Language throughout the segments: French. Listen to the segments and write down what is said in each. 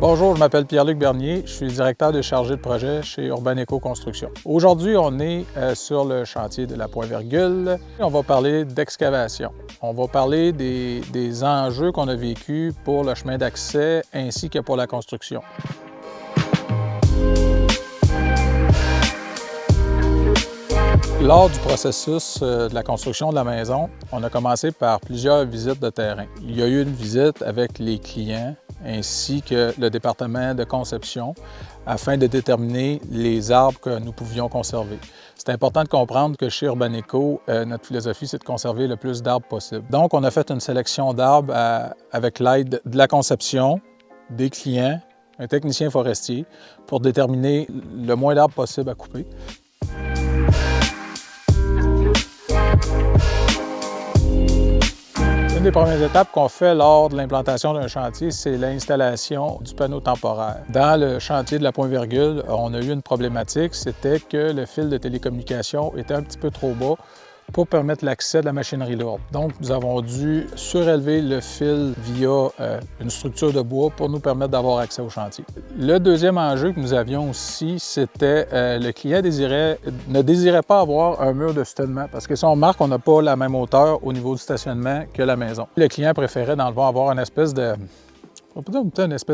Bonjour, je m'appelle Pierre-Luc Bernier, je suis directeur de chargé de projet chez Urbaneco Construction. Aujourd'hui, on est sur le chantier de la Point-Virgule. On va parler d'excavation. On va parler des enjeux qu'on a vécus pour le chemin d'accès ainsi que pour la construction. Lors du processus de la construction de la maison, on a commencé par plusieurs visites de terrain. Il y a eu une visite avec les clients ainsi que le département de conception afin de déterminer les arbres que nous pouvions conserver. C'est important de comprendre que chez Urbaneco, notre philosophie, c'est de conserver le plus d'arbres possible. Donc, on a fait une sélection d'arbres avec l'aide de la conception, des clients, un technicien forestier, pour déterminer le moins d'arbres possible à couper. Une des premières étapes qu'on fait lors de l'implantation d'un chantier, c'est l'installation du panneau temporaire. Dans le chantier de la Point-Virgule, on a eu une problématique, c'était que le fil de télécommunication était un petit peu trop bas pour permettre l'accès de la machinerie lourde. Donc, nous avons dû surélever le fil via une structure de bois pour nous permettre d'avoir accès au chantier. Le deuxième enjeu que nous avions aussi, c'était le client ne désirait pas avoir un mur de stationnement parce que si on remarque, on n'a pas la même hauteur au niveau du stationnement que la maison. Le client préférait, dans le fond, avoir une espèce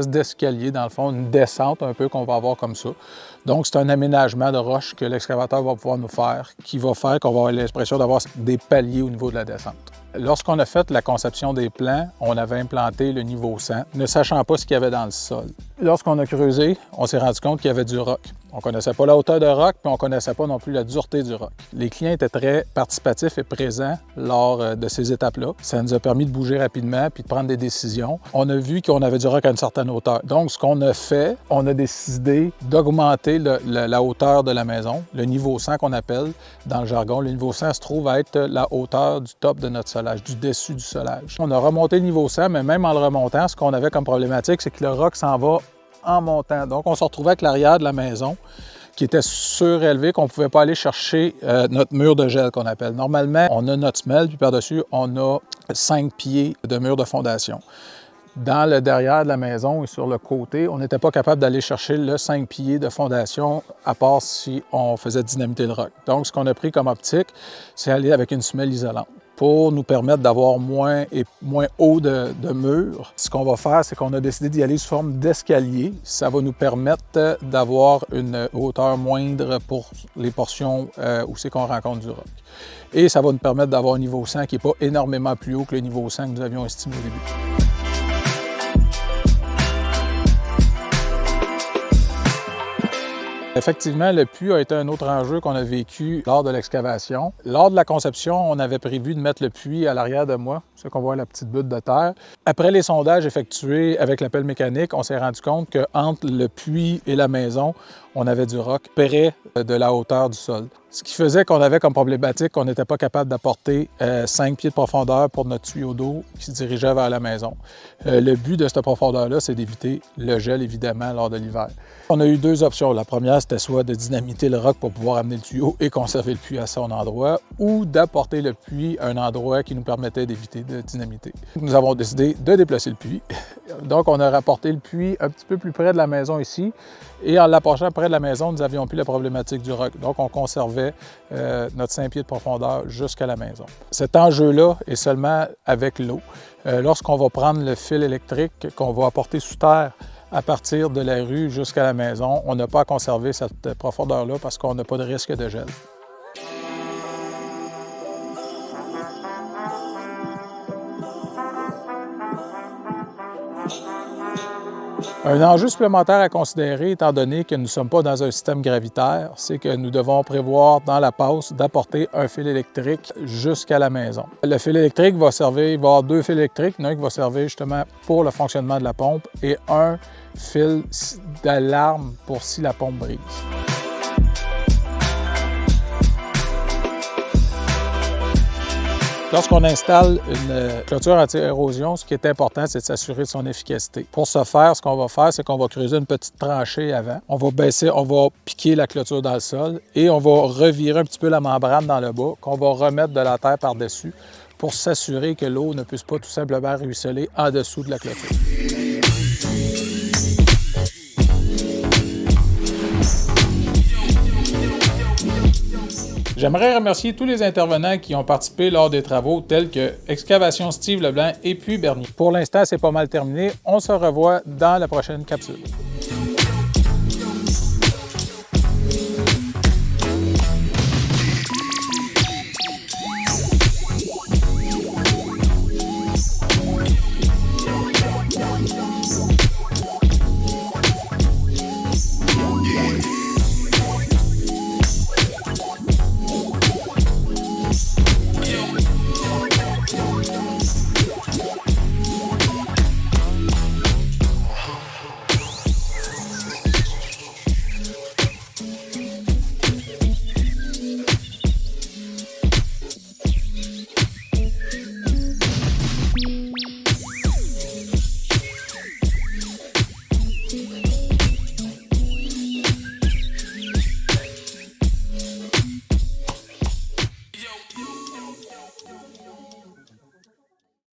d'escalier, dans le fond, une descente un peu qu'on va avoir comme ça. Donc, c'est un aménagement de roche que l'excavateur va pouvoir nous faire, qui va faire qu'on va avoir l'impression d'avoir des paliers au niveau de la descente. Lorsqu'on a fait la conception des plans, on avait implanté le niveau 100, ne sachant pas ce qu'il y avait dans le sol. Lorsqu'on a creusé, on s'est rendu compte qu'il y avait du roc. On ne connaissait pas la hauteur de roc, puis on ne connaissait pas non plus la dureté du roc. Les clients étaient très participatifs et présents lors de ces étapes-là. Ça nous a permis de bouger rapidement puis de prendre des décisions. On a vu qu'on avait du roc à une certaine hauteur. Donc, ce qu'on a fait, on a décidé d'augmenter la hauteur de la maison, le niveau 100 qu'on appelle dans le jargon. Le niveau 100 se trouve à être la hauteur du top de notre solage, du dessus du solage. On a remonté le niveau 100, mais même en le remontant, ce qu'on avait comme problématique, c'est que le roc s'en va en montant. Donc, on se retrouvait avec l'arrière de la maison qui était surélevé, qu'on ne pouvait pas aller chercher notre mur de gel qu'on appelle. Normalement, on a notre semelle, puis par-dessus, on a 5 pieds de mur de fondation. Dans le derrière de la maison et sur le côté, on n'était pas capable d'aller chercher le 5 pieds de fondation, à part si on faisait dynamiter le roc. Donc, ce qu'on a pris comme optique, c'est aller avec une semelle isolante pour nous permettre d'avoir moins haut de mur. Ce qu'on va faire, c'est qu'on a décidé d'y aller sous forme d'escalier. Ça va nous permettre d'avoir une hauteur moindre pour les portions où c'est qu'on rencontre du roc. Et ça va nous permettre d'avoir un niveau 100 qui n'est pas énormément plus haut que le niveau 100 que nous avions estimé au début. Effectivement, le puits a été un autre enjeu qu'on a vécu lors de l'excavation. Lors de la conception, on avait prévu de mettre le puits à l'arrière de moi, c'est qu'on voit la petite butte de terre. Après les sondages effectués avec la pelle mécanique, on s'est rendu compte qu'entre le puits et la maison, on avait du roc près de la hauteur du sol. Ce qui faisait qu'on avait comme problématique qu'on n'était pas capable d'apporter 5 pieds de profondeur pour notre tuyau d'eau qui se dirigeait vers la maison. Le but de cette profondeur-là, c'est d'éviter le gel, évidemment, lors de l'hiver. On a eu deux options. La première, c'était soit de dynamiter le roc pour pouvoir amener le tuyau et conserver le puits à son endroit, ou d'apporter le puits à un endroit qui nous permettait d'éviter de dynamiter. Nous avons décidé de déplacer le puits. Donc, on a rapporté le puits un petit peu plus près de la maison ici, et en l'approchant près de la maison, nous n'avions plus la problématique du roc. Donc, on conservait notre 5 pieds de profondeur jusqu'à la maison. Cet enjeu-là est seulement avec l'eau. Lorsqu'on va prendre le fil électrique qu'on va apporter sous terre à partir de la rue jusqu'à la maison, on n'a pas à conserver cette profondeur-là parce qu'on n'a pas de risque de gel. Un enjeu supplémentaire à considérer, étant donné que nous ne sommes pas dans un système gravitaire, c'est que nous devons prévoir dans la passe d'apporter un fil électrique jusqu'à la maison. Le fil électrique va servir, il va y avoir deux fils électriques, l'un qui va servir justement pour le fonctionnement de la pompe et un fil d'alarme pour si la pompe brise. Lorsqu'on installe une clôture anti-érosion, ce qui est important, c'est de s'assurer de son efficacité. Pour ce faire, ce qu'on va faire, c'est qu'on va creuser une petite tranchée avant. On va piquer la clôture dans le sol et on va revirer un petit peu la membrane dans le bas, qu'on va remettre de la terre par-dessus pour s'assurer que l'eau ne puisse pas tout simplement ruisseler en dessous de la clôture. J'aimerais remercier tous les intervenants qui ont participé lors des travaux tels que Excavation Steve Leblanc et puis Bernier. Pour l'instant, c'est pas mal terminé. On se revoit dans la prochaine capsule.